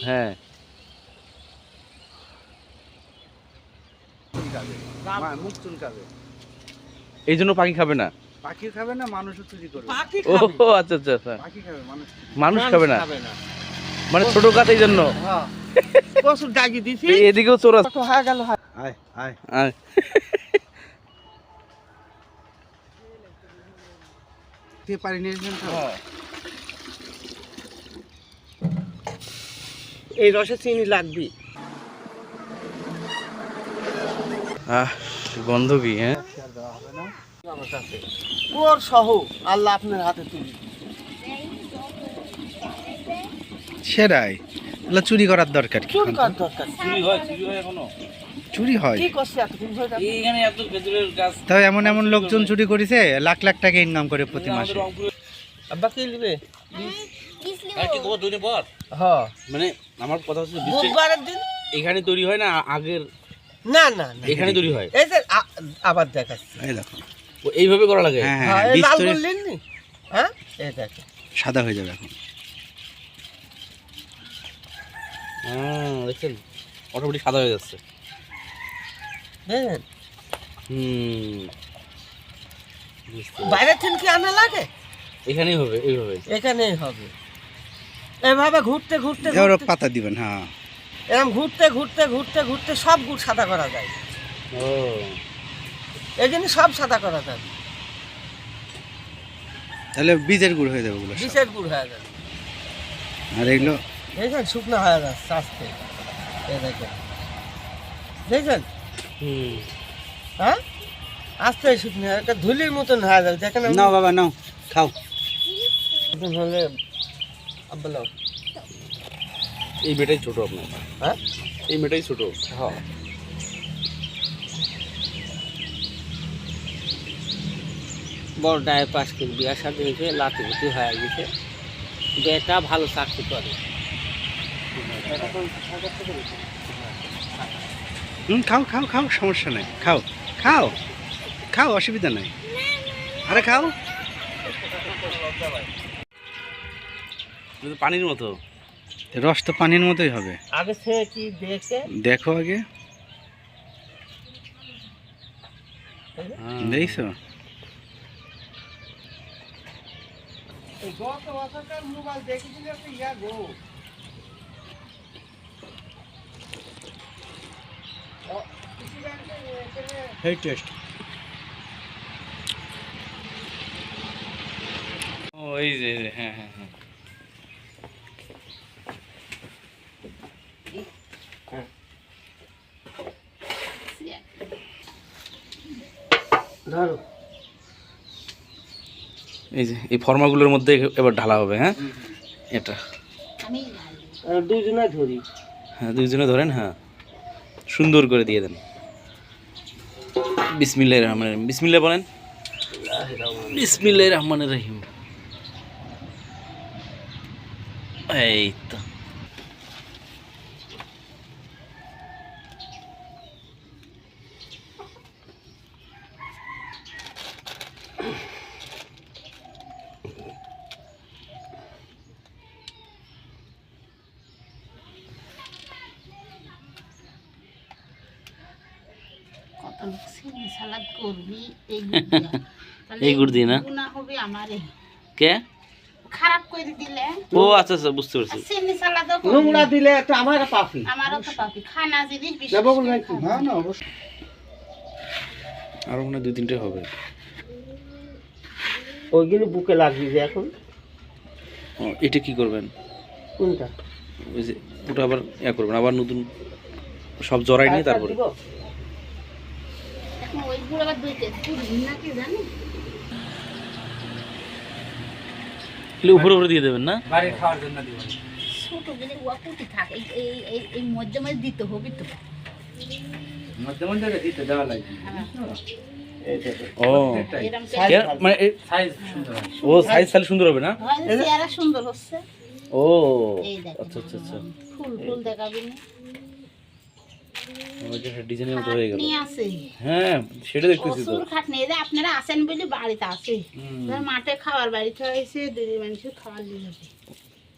হ্যাঁ মুখ চুলকাবে, এই জন্য পাখি খাবে না। পাখি খাবে না, মানুষও চুরি করবে। ও আচ্ছা আচ্ছা আচ্ছা, পাখি খাবে, মানুষ খাবে না, মানে ছোট গাছ এই জন্য। প্রচুর ডাকি দিছি, এদিকেও চোর আছে। হয়ে গেল। আয় আয় আয়। পারি নিয়েছেন তো? এই রসে চিনি লাগবে। গন্ধ কি? হ্যাঁ ওর সহ আল্লাহ আপনার হাতে তুলি। সেটাই, চুরি করার দরকার কি? চুরি করার দরকার, চুরি হয়, চুরি হয় এখনো। চুরি হয় কি করছে এত চুরি হয়? এইখানে এত খেজুরের গাছ, তাও এমন এমন লোকজন চুরি করেছে, লাখ লাখ টাকা ইনকাম করে প্রতি মাসে। আব্বা কি লিবে? কি খবর দুদিন পর? হ্যাঁ, মানে আমার কথা হচ্ছে বুধবারের দিন এখানে তৈরি হয় না, আগের না না না এখানে তৈরি হয়। এই যে আবার দেখাচ্ছি, এই দেখো, এইভাবে করা লাগে। হ্যাঁ হ্যাঁ, হ্যাঁ, এই বীজ লাল তৈরি বললেন নি? হ্যাঁ, এই দেখো সাদা হয়ে যাবে এখন। দেখছেন, অটোমেটিক সাদা হয়ে যাচ্ছে। দেখেন বুঝতে বাইরের থেকে কি আনা লাগে? এখানেই হবে, এইভাবে এখানেই হবে। এভাবে ঘুরতে ঘুরতে এবার ঘুরতে, পাতা দিবেন। হ্যাঁ, এরকম ঘুরতে ঘুরতে ঘুরতে ঘুরতে সব গুড় সাদা করা যায়। ও এই জন্য সব সাদা করা যায়, তাহলে বীজের গুড় হয়ে যাবে ওগুলো সব। বিষের গুড় হয়ে যাবে। আর এগুলো দেখছেন শুকনো হয়ে যাচ্ছে আস্তে, এই দেখেন, দেখছেন? হ্যাঁ, আস্তে শুকনো একটা ধুলির মতন হয়ে যাবে। দেখেন নাও বাবা, নাও খাও। হলে বলো, এই মেয়েটাই ছোট আপনার। হ্যাঁ এই মেয়েটাই ছোট। হ্যাঁ, বড়টায় পাশ করে বিয়ার সাথে হয়েছে, লাতি ভুতি হয়ে গেছে, বেটা ভালো চাকরি করে। খাও খাও খাও, সমস্যা নাই, খাও খাও খাও, অসুবিধা নাই। আরে খাও। পানির মতো রস তো পানির মতোই হবে। আগে সে কি দেখে দেখো আগে, দেখছো? মোবাইল দেখেছিল ইয়া গো, এই টেস্ট। ও এই যে হ্যাঁ হ্যাঁ হ্যাঁ, ধরো এই যে এই ফর্মাগুলোর মধ্যে এবার ঢালা হবে। হ্যাঁ এটা দুজনে ধরি। হ্যাঁ দুইজনে ধরেন। হ্যাঁ সুন্দর করে দিয়ে দেন। বিসমিল্লাহির রহমানির রহিম। বিসমিল্লাহ বলেন। বিসমিল্লাহির রহমানির রহিম। এই তো সালাদ করবি এই গুড় দিয়ে না? গুনাহ হবে আমারে, কে খারাপ করে দিলে। ও আচ্ছা আচ্ছা, বুঝতে পারছি। চিনি সালাদও নোংরা দিলে তো আমার পাপি, আমারও তো পাপি। খানা জিনিস বেশি না না, অবশ্যই আরো মনে হয় 2-3টে হবে। ওইগুলো বুকে লাগবে যে এখন। ও এটা কি করবেন? কোনটা? ওই যে ওটা আবার ইয়া করবেন, আবার নতুন সব জড়াই নিয়ে তারপরে। এখন ওই গুলো আবার দুইতে পুরি নাকি জানি উপরে উপরে দিয়ে দেবেন না? বাড়ি খাওয়ার জন্য দিব। ছোট গেলে ওয়া পুটি থাকে, এই এই এই মধ্যে মধ্যে দিতে হবে তো। মধ্যে মধ্যে দিতে দেওয়া লাগবে। ও এরকম মানে সাইজ সুন্দর। ও সাইজ তাহলে সুন্দর হবে না? হয় চেহারা সুন্দর হচ্ছে। ও এই দেখো আচ্ছা আচ্ছা আচ্ছা। ফুল ফুল দেখাবি না। ডিজাইনের মতো হয়ে গেল। খাটনি আছে হ্যাঁ সেটা দেখতেছি তো। প্রচুর খাটনি, এই যে আপনারা আসেন বলে বাড়িতে আছে। হুম। ধর মাঠে খাওয়ার বাড়িতে হয়েছে, দিদি মানুষের খাওয়ার দিয়ে যাবে।